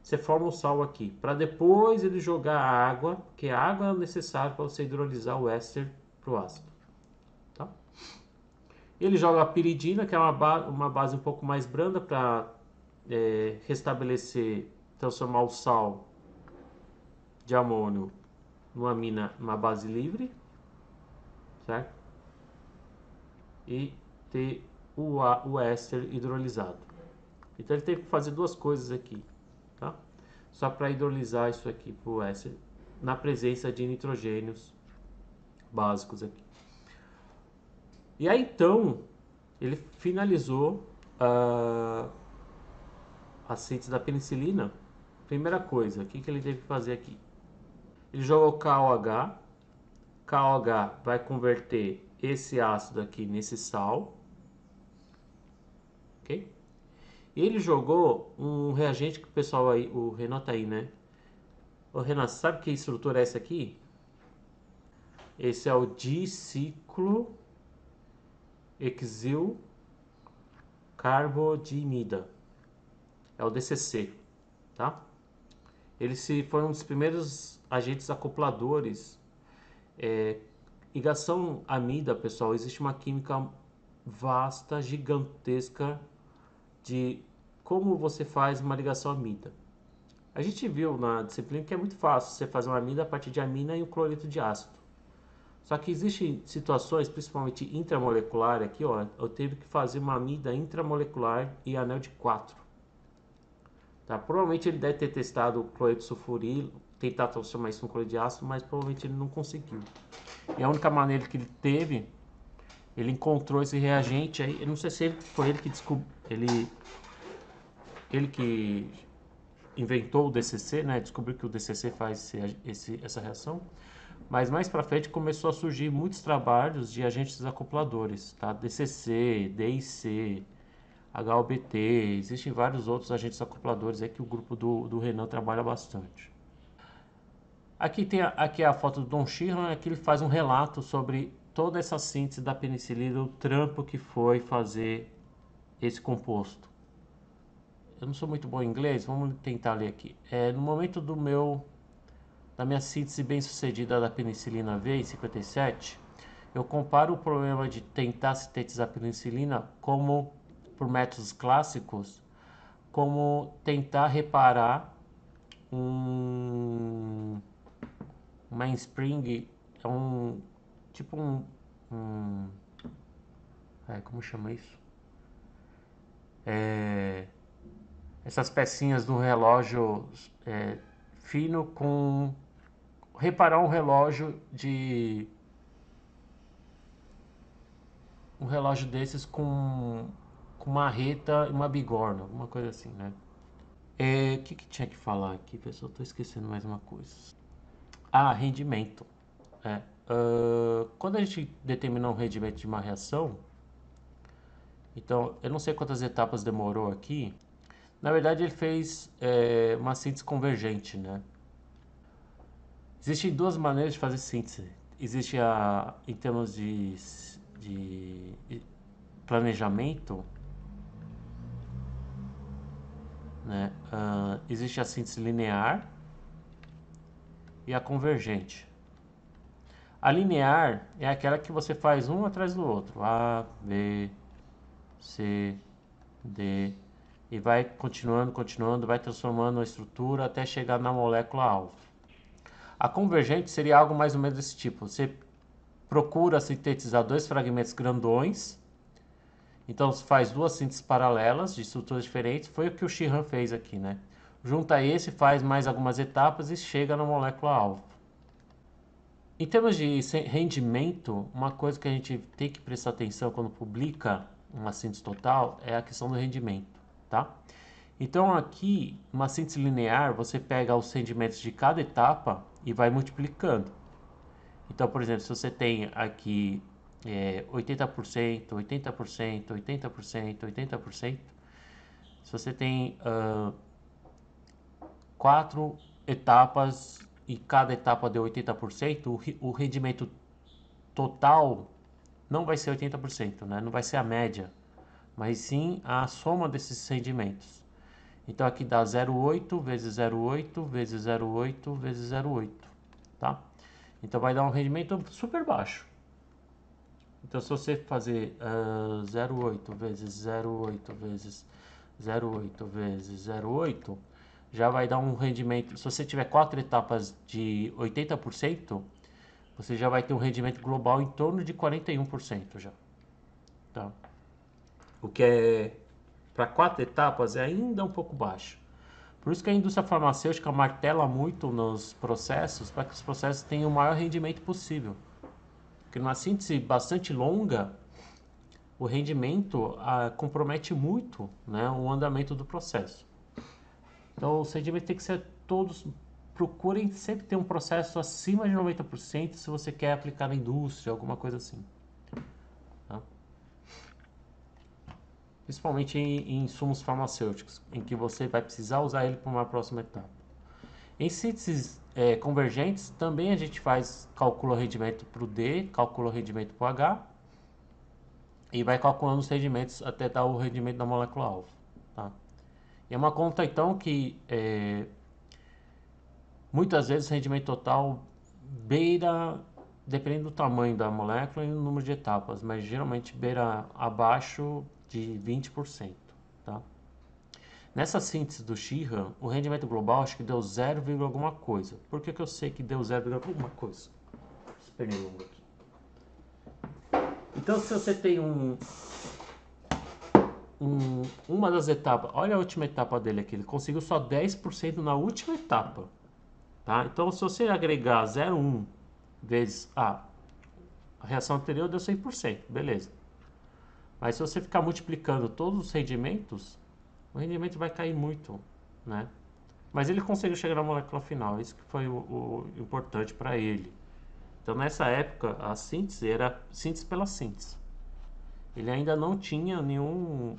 Você forma um sal aqui, para depois ele jogar a água, porque a água é necessária para você hidrolisar o éster para o ácido. Tá? Ele joga a piridina, que é uma base um pouco mais branda para restabelecer, transformar o sal de amônio numa base livre, certo? E ter o éster hidrolisado. Então ele teve que fazer duas coisas aqui, tá? Só para hidrolisar isso aqui para o éster na presença de nitrogênios básicos aqui. E aí então ele finalizou a síntese da penicilina. Primeira coisa, o que ele teve que fazer aqui? Ele jogou KOH. KOH vai converter esse ácido aqui nesse sal. Ok? E ele jogou um reagente que o pessoal aí, o Renan tá aí, né? Ô Renan, sabe que estrutura é essa aqui? Esse é o diciclo exil carbodimida. É o DCC, tá? Ele foi um dos primeiros agentes acopladores. Ligação amida, pessoal, existe uma química vasta, gigantesca de como você faz uma ligação amida. A gente viu na disciplina que é muito fácil você fazer uma amida a partir de amina e um cloreto de ácido. Só que existem situações, principalmente intramolecular, aqui ó, eu tive que fazer uma amida intramolecular e anel de 4. Tá? Provavelmente ele deve ter testado o cloreto sulfurilo, tentar transformar isso em cloreto de ácido, mas provavelmente ele não conseguiu. E a única maneira que ele teve, ele encontrou esse reagente aí, eu não sei se foi ele que descobriu, ele que inventou o DCC, né? Descobriu que o DCC faz essa reação. Mas mais para frente começou a surgir muitos trabalhos de agentes acopladores, tá? DCC, DIC, HOBT, existem vários outros agentes acopladores aí que o grupo do Renan trabalha bastante. Aqui é a foto do Don Sheehan, aqui ele faz um relato sobre toda essa síntese da penicilina, o trampo que foi fazer esse composto. Eu não sou muito bom em inglês, vamos tentar ler aqui. No momento da minha síntese bem sucedida da penicilina V em 57, eu comparo o problema de tentar sintetizar penicilina como, por métodos clássicos, como tentar reparar um mainspring, é um tipo como chama isso? Essas pecinhas do relógio fino com reparar um relógio desses com uma reta e uma bigorna, alguma coisa assim, né? O que tinha que falar aqui, pessoal? Tô esquecendo mais uma coisa. Rendimento. Quando a gente determinar um rendimento de uma reação, então eu não sei quantas etapas demorou aqui. Na verdade, ele fez uma síntese convergente, né? Existem duas maneiras de fazer síntese. Existe em termos de planejamento, né? Existe a síntese linear e a convergente. A linear é aquela que você faz um atrás do outro, A, B, C, D, e vai continuando, vai transformando a estrutura até chegar na molécula alfa. A convergente seria algo mais ou menos desse tipo. Você procura sintetizar dois fragmentos grandões, então você faz duas sínteses paralelas de estruturas diferentes. Foi o que o Sheehan fez aqui, né? Junta esse, faz mais algumas etapas e chega na molécula alfa. Em termos de rendimento, uma coisa que a gente tem que prestar atenção quando publica uma síntese total é a questão do rendimento, tá? Então aqui, uma síntese linear, você pega os rendimentos de cada etapa e vai multiplicando. Então, por exemplo, se você tem aqui 80%, 80%, 80%, 80%, se você tem 4 etapas e cada etapa deu 80%, o rendimento total não vai ser 80%, né? Não vai ser a média, mas sim a soma desses rendimentos. Então aqui dá 0,8 vezes 0,8 vezes 0,8 vezes 0,8, tá? Então vai dar um rendimento super baixo. Então se você fazer 0,8 vezes 0,8 vezes 0,8 vezes 0,8, já vai dar um rendimento. Se você tiver 4 etapas de 80%, você já vai ter um rendimento global em torno de 41% já, tá? O que é para 4 etapas é ainda um pouco baixo. Por isso que a indústria farmacêutica martela muito nos processos para que os processos tenham o maior rendimento possível. Porque numa síntese bastante longa, o rendimento compromete muito, né, o andamento do processo. Então os rendimentos têm que ser todos. Procurem sempre ter um processo acima de 90% se você quer aplicar na indústria, alguma coisa assim. Tá? Principalmente em insumos farmacêuticos, em que você vai precisar usar ele para uma próxima etapa. Em sínteses convergentes, também a gente calcula o rendimento para o D, calcula o rendimento para o H e vai calculando os rendimentos até dar o rendimento da molécula-alvo. Tá? E é uma conta, então, que muitas vezes o rendimento total beira, dependendo do tamanho da molécula e do número de etapas, mas geralmente beira abaixo de 20%. Tá? Nessa síntese do Sheehan, o rendimento global acho que deu 0, alguma coisa. Por que eu sei que deu 0, alguma coisa? Peguei longo aqui. Então, se você tem uma das etapas, olha a última etapa dele aqui, ele conseguiu só 10% na última etapa. Tá? Então, se você agregar 0,1 vezes a reação anterior, deu 100%, beleza. Mas se você ficar multiplicando todos os rendimentos, o rendimento vai cair muito, né? Mas ele conseguiu chegar na molécula final, isso que foi o importante para ele. Então nessa época a síntese era síntese pela síntese. Ele ainda não tinha nenhum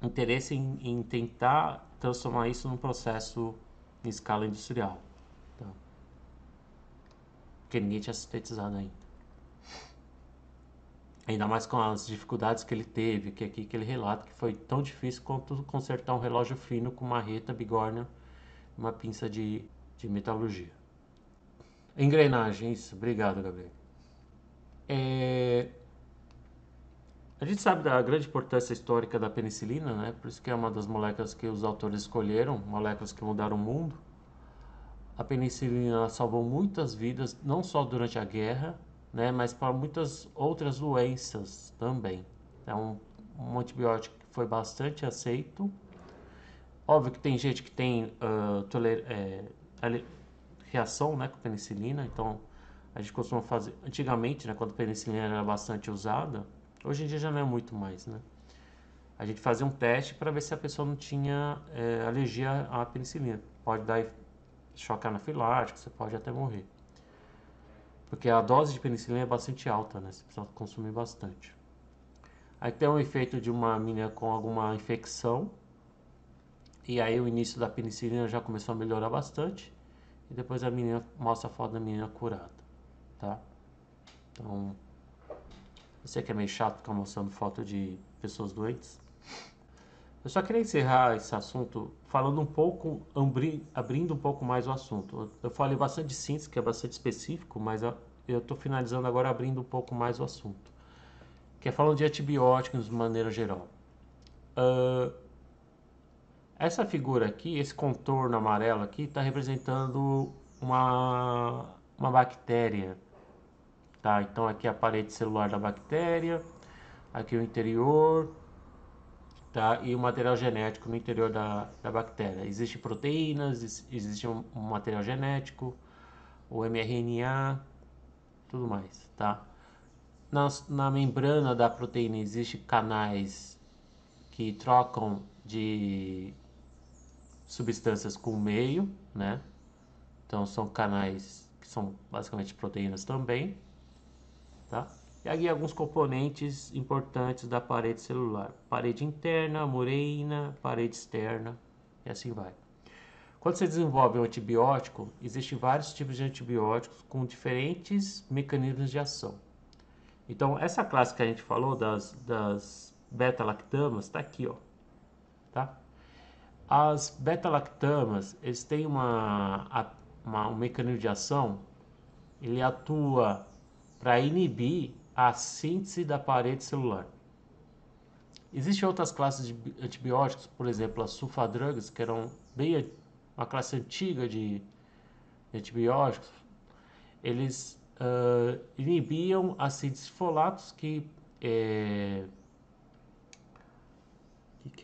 interesse em tentar transformar isso num processo em escala industrial. Tá? Porque ninguém tinha sintetizado ainda. Ainda mais com as dificuldades que ele teve, que aqui que ele relata que foi tão difícil quanto consertar um relógio fino com marreta, bigorna, uma pinça de metalurgia. Engrenagem, isso. Obrigado, Gabriel. A gente sabe da grande importância histórica da penicilina, né? Por isso que é uma das moléculas que os autores escolheram, moléculas que mudaram o mundo. A penicilina salvou muitas vidas, não só durante a guerra, né? Mas para muitas outras doenças também. É um antibiótico que foi bastante aceito. Óbvio que tem gente que tem reação, né, com penicilina, então a gente costuma fazer. Antigamente, né, quando a penicilina era bastante usada, hoje em dia já não é muito mais, né? A gente fazia um teste para ver se a pessoa não tinha alergia à penicilina. Pode dar choque anafilático, você pode até morrer. Porque a dose de penicilina é bastante alta, né? Você precisa consumir bastante. Aí tem um efeito de uma menina com alguma infecção. E aí o início da penicilina já começou a melhorar bastante. E depois a menina mostra a foto da menina curada, tá? Então, eu sei que é meio chato ficar mostrando foto de pessoas doentes. Eu só queria encerrar esse assunto falando um pouco, abrindo um pouco mais o assunto. Eu falei bastante de síntese, que é bastante específico, mas eu estou finalizando agora abrindo um pouco mais o assunto. Que é falando de antibióticos de maneira geral. Essa figura aqui, esse contorno amarelo aqui, está representando uma bactéria. Tá? Então aqui é a parede celular da bactéria, aqui o interior, tá? E o material genético no interior da bactéria. Existem proteínas, existe um material genético, o mRNA, tudo mais, tá? Na membrana da proteína existem canais que trocam de substâncias com o meio, né? Então são canais que são basicamente proteínas também, tá? E aqui alguns componentes importantes da parede celular: parede interna, mureina, parede externa e assim vai. Quando você desenvolve um antibiótico, existem vários tipos de antibióticos com diferentes mecanismos de ação. Então, essa classe que a gente falou das beta-lactamas está aqui, ó, tá? As beta-lactamas, eles têm um mecanismo de ação, ele atua para inibir a síntese da parede celular. Existem outras classes de antibióticos, por exemplo, as sulfadrugs, que eram bem uma classe antiga de antibióticos. Eles inibiam a síntese de folatos que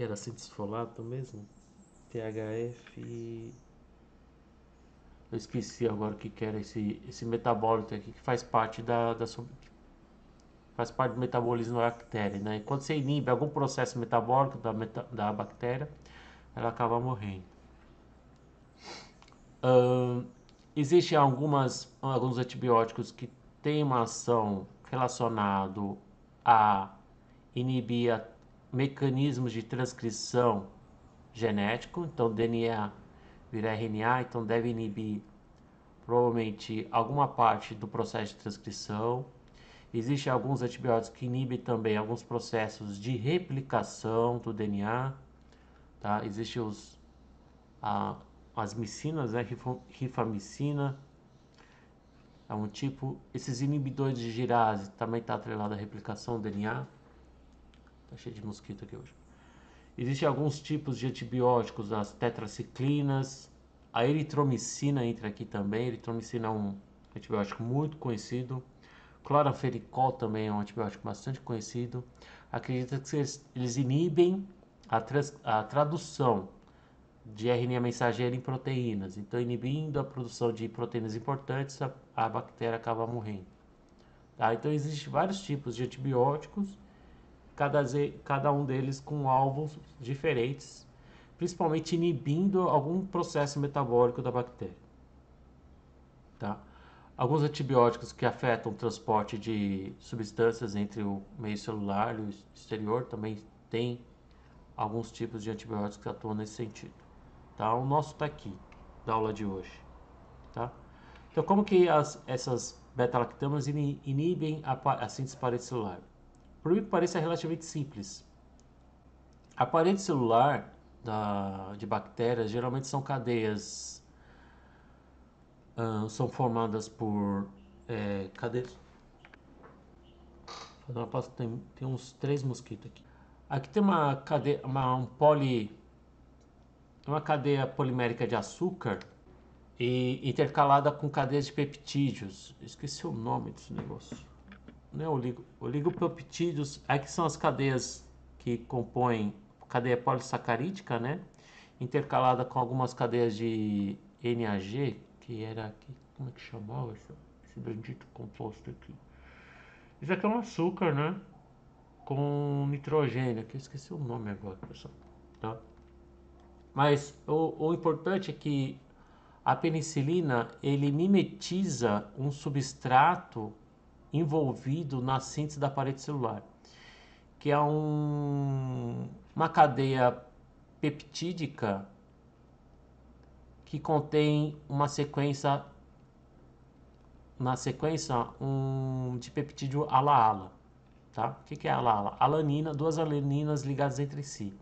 era síntese de folato mesmo? THF. Eu esqueci agora o que era esse metabólito aqui que faz parte faz parte do metabolismo da bactéria, né? E quando você inibe algum processo metabólico da bactéria, ela acaba morrendo. Existem alguns antibióticos que têm uma ação relacionada a inibir mecanismos de transcrição genético, então DNA vira RNA, então deve inibir provavelmente alguma parte do processo de transcrição. Existem alguns antibióticos que inibem também alguns processos de replicação do DNA, tá? Existem as micinas, né? Rifamicina é um tipo. Esses inibidores de girase também está atrelado à replicação do DNA. Tá cheio de mosquito aqui hoje. Existem alguns tipos de antibióticos, as tetraciclinas, a eritromicina entra aqui também. Eritromicina é um antibiótico muito conhecido. Cloranfenicol também é um antibiótico bastante conhecido. Acredita que eles inibem a tradução de RNA mensageiro em proteínas. Então, inibindo a produção de proteínas importantes, a bactéria acaba morrendo. Tá? Então, existem vários tipos de antibióticos, cada um deles com alvos diferentes, principalmente inibindo algum processo metabólico da bactéria. Tá? Alguns antibióticos que afetam o transporte de substâncias entre o meio celular e o exterior também tem alguns tipos de antibióticos que atuam nesse sentido. Tá? O nosso está aqui, da aula de hoje. Tá? Então, como que essas beta-lactamas inibem a síntese parede celular? Por mim, parece relativamente simples. A parede celular de bactérias geralmente são cadeias, são formadas por cadeias. Tem uns 3 mosquitos aqui. Aqui tem uma cadeia, uma cadeia polimérica de açúcar e intercalada com cadeias de peptídeos. Esqueci o nome desse negócio. Não é oligopeptídeos. Aqui são as cadeias que compõem cadeia polissacarídica, né? Intercalada com algumas cadeias de NAG, que era aqui, como é que chamava esse bendito composto aqui? Isso aqui é um açúcar, né? Com nitrogênio, que eu esqueci o nome agora, pessoal. Tá? Mas o importante é que a penicilina, ele mimetiza um substrato envolvido na síntese da parede celular, que é uma cadeia peptídica que contém na sequência de peptídeo ala-ala. Tá? O que é ala-ala? Alanina, 2 alaninas ligadas entre si.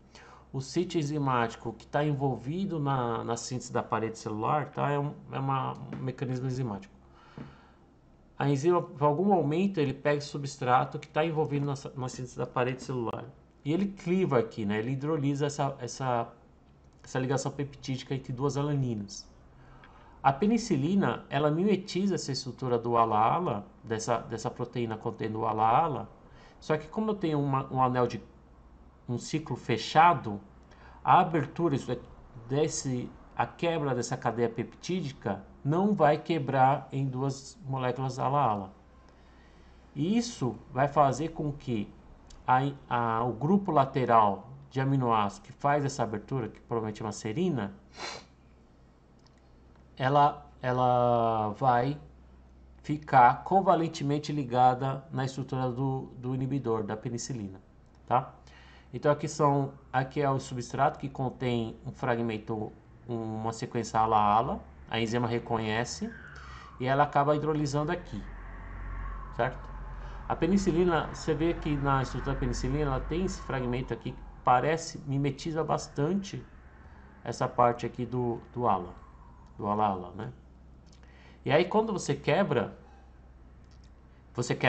O sítio enzimático que está envolvido na síntese da parede celular, tá? Um mecanismo enzimático. A enzima, por algum momento, ele pega esse substrato que está envolvido na síntese da parede celular. E ele cliva aqui, né? Ele hidrolisa essa ligação peptídica entre 2 alaninas. A penicilina, ela mimetiza essa estrutura do ala-ala, dessa proteína contendo o ala-ala, só que como eu tenho um anel de um ciclo fechado, a abertura, a quebra dessa cadeia peptídica não vai quebrar em 2 moléculas ala-ala. E isso vai fazer com que o grupo lateral de aminoácidos que faz essa abertura, que provavelmente é uma serina, ela vai ficar covalentemente ligada na estrutura do inibidor, da penicilina, tá? Então aqui é o substrato que contém um fragmento, uma sequência ala-ala, a enzima reconhece e ela acaba hidrolisando aqui, certo? A penicilina, você vê que na estrutura da penicilina ela tem esse fragmento aqui que parece, mimetiza bastante essa parte aqui do ala-ala, né? E aí quando você quebra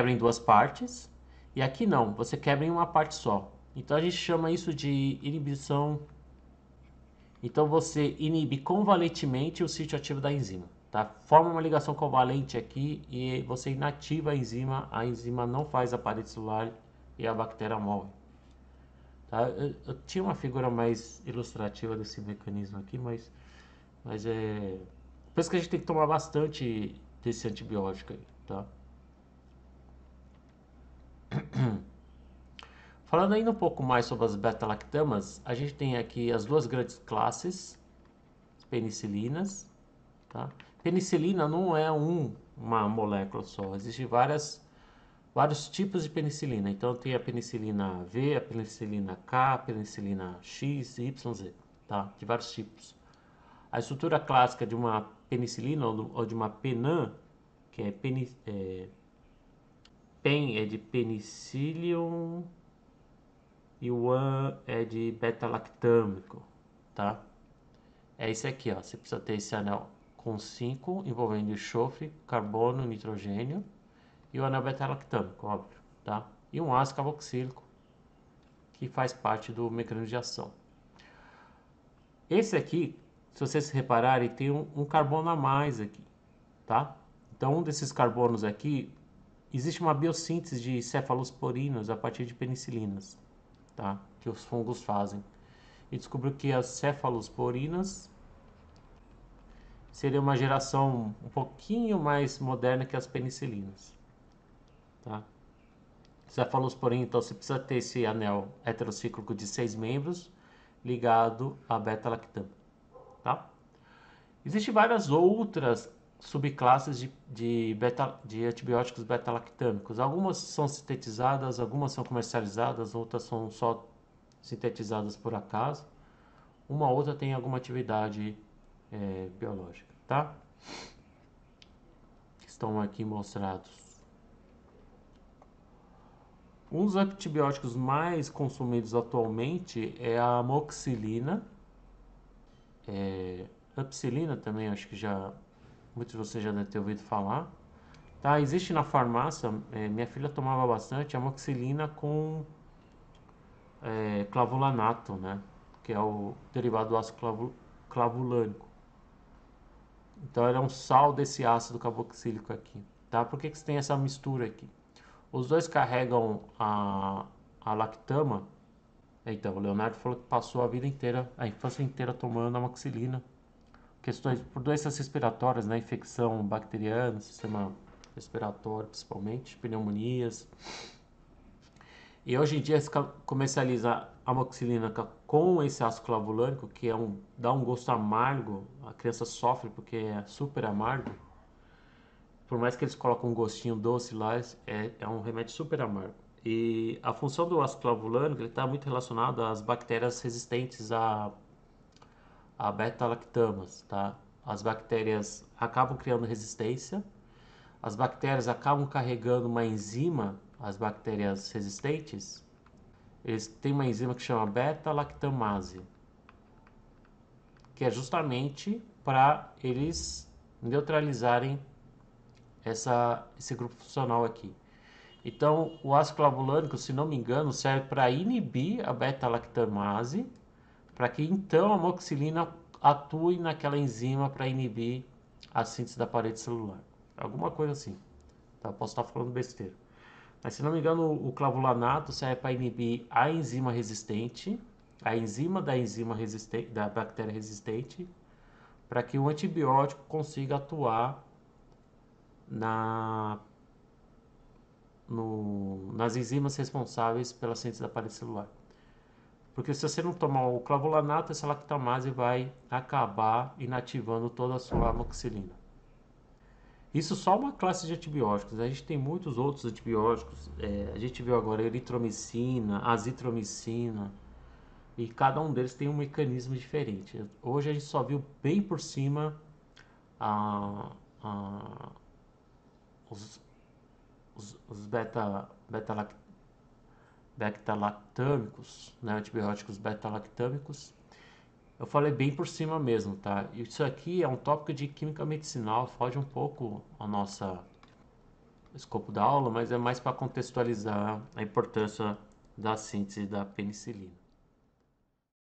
em duas partes, e aqui não, você quebra em uma parte só. Então a gente chama isso de inibição. Então você inibe convalentemente o sítio ativo da enzima, tá? Forma uma ligação covalente aqui e você inativa a enzima não faz a parede celular e a bactéria morre. Tá? Eu tinha uma figura mais ilustrativa desse mecanismo aqui, mas é... Por isso que a gente tem que tomar bastante desse antibiótico aí, tá? Falando ainda um pouco mais sobre as beta-lactamas, a gente tem aqui as duas grandes classes, penicilinas, tá? Penicilina não é uma molécula só, existem vários tipos de penicilina. Então tem a penicilina V, a penicilina K, a penicilina X, Y, Z, tá? De vários tipos. A estrutura clássica de uma penicilina ou de uma penan, que é, pen é de penicillium e o an é de beta-lactâmico, tá? É esse aqui, ó. Você precisa ter esse anel com 5, envolvendo enxofre, carbono, nitrogênio e o anel beta-lactâmico, óbvio, tá? E um ácido carboxílico, que faz parte do mecanismo de ação. Esse aqui, se vocês repararem, tem um carbono a mais aqui, tá? Então, um desses carbonos aqui, existe uma biossíntese de cefalosporinas a partir de penicilinas, tá? Que os fungos fazem. E descobriu que as cefalosporinas seria uma geração um pouquinho mais moderna que as penicilinas, tá? Cefalosporina, então você precisa ter esse anel heterocíclico de 6 membros ligado a beta-lactam, tá? Existem várias outras subclasses de antibióticos beta-lactâmicos. Algumas são sintetizadas, algumas são comercializadas, outras são só sintetizadas por acaso. Uma outra tem alguma atividade biológica, tá? Estão aqui mostrados. Um dos antibióticos mais consumidos atualmente é a amoxicilina. Ampicilina também, acho que muitos de vocês já devem ter ouvido falar. Tá, existe na farmácia, minha filha tomava bastante amoxicilina com clavulanato, né? Que é o derivado do ácido clavulânico. Então ele é um sal desse ácido carboxílico aqui, tá? Por que você tem essa mistura aqui? Os dois carregam a lactama. Então, o Leonardo falou que passou a vida inteira, a infância inteira tomando amoxicilina. Questões por doenças respiratórias, né? Infecção bacteriana, sistema respiratório principalmente, pneumonias. E hoje em dia se comercializa amoxicilina com esse ácido clavulânico, que dá um gosto amargo, a criança sofre porque é super amargo. Por mais que eles colocam um gostinho doce lá, é um remédio super amargo. E a função do ácido clavulânico está muito relacionado às bactérias resistentes a beta-lactamas, tá? As bactérias acabam criando resistência, as bactérias acabam carregando uma enzima, as bactérias resistentes, eles têm uma enzima que chama beta-lactamase, que é justamente para eles neutralizarem esse grupo funcional aqui. Então, o ácido clavulânico, se não me engano, serve para inibir a beta-lactamase, para que então a amoxicilina atue naquela enzima para inibir a síntese da parede celular. Alguma coisa assim. Tá? Posso estar falando besteira. Mas se não me engano, o clavulanato serve para inibir a enzima resistente, a enzima da enzima resistente, da bactéria resistente, para que o antibiótico consiga atuar nas enzimas responsáveis pela síntese da parede celular. Porque se você não tomar o clavulanato, essa lactamase vai acabar inativando toda a sua amoxicilina. Isso só uma classe de antibióticos. A gente tem muitos outros antibióticos. A gente viu agora eritromicina, azitromicina, e cada um deles tem um mecanismo diferente. Hoje a gente só viu bem por cima a, a, os, os beta-lactâmicos, né, antibióticos beta-lactâmicos. Eu falei bem por cima mesmo, tá? Isso aqui é um tópico de química medicinal, foge um pouco ao nosso escopo da aula, mas é mais para contextualizar a importância da síntese da penicilina.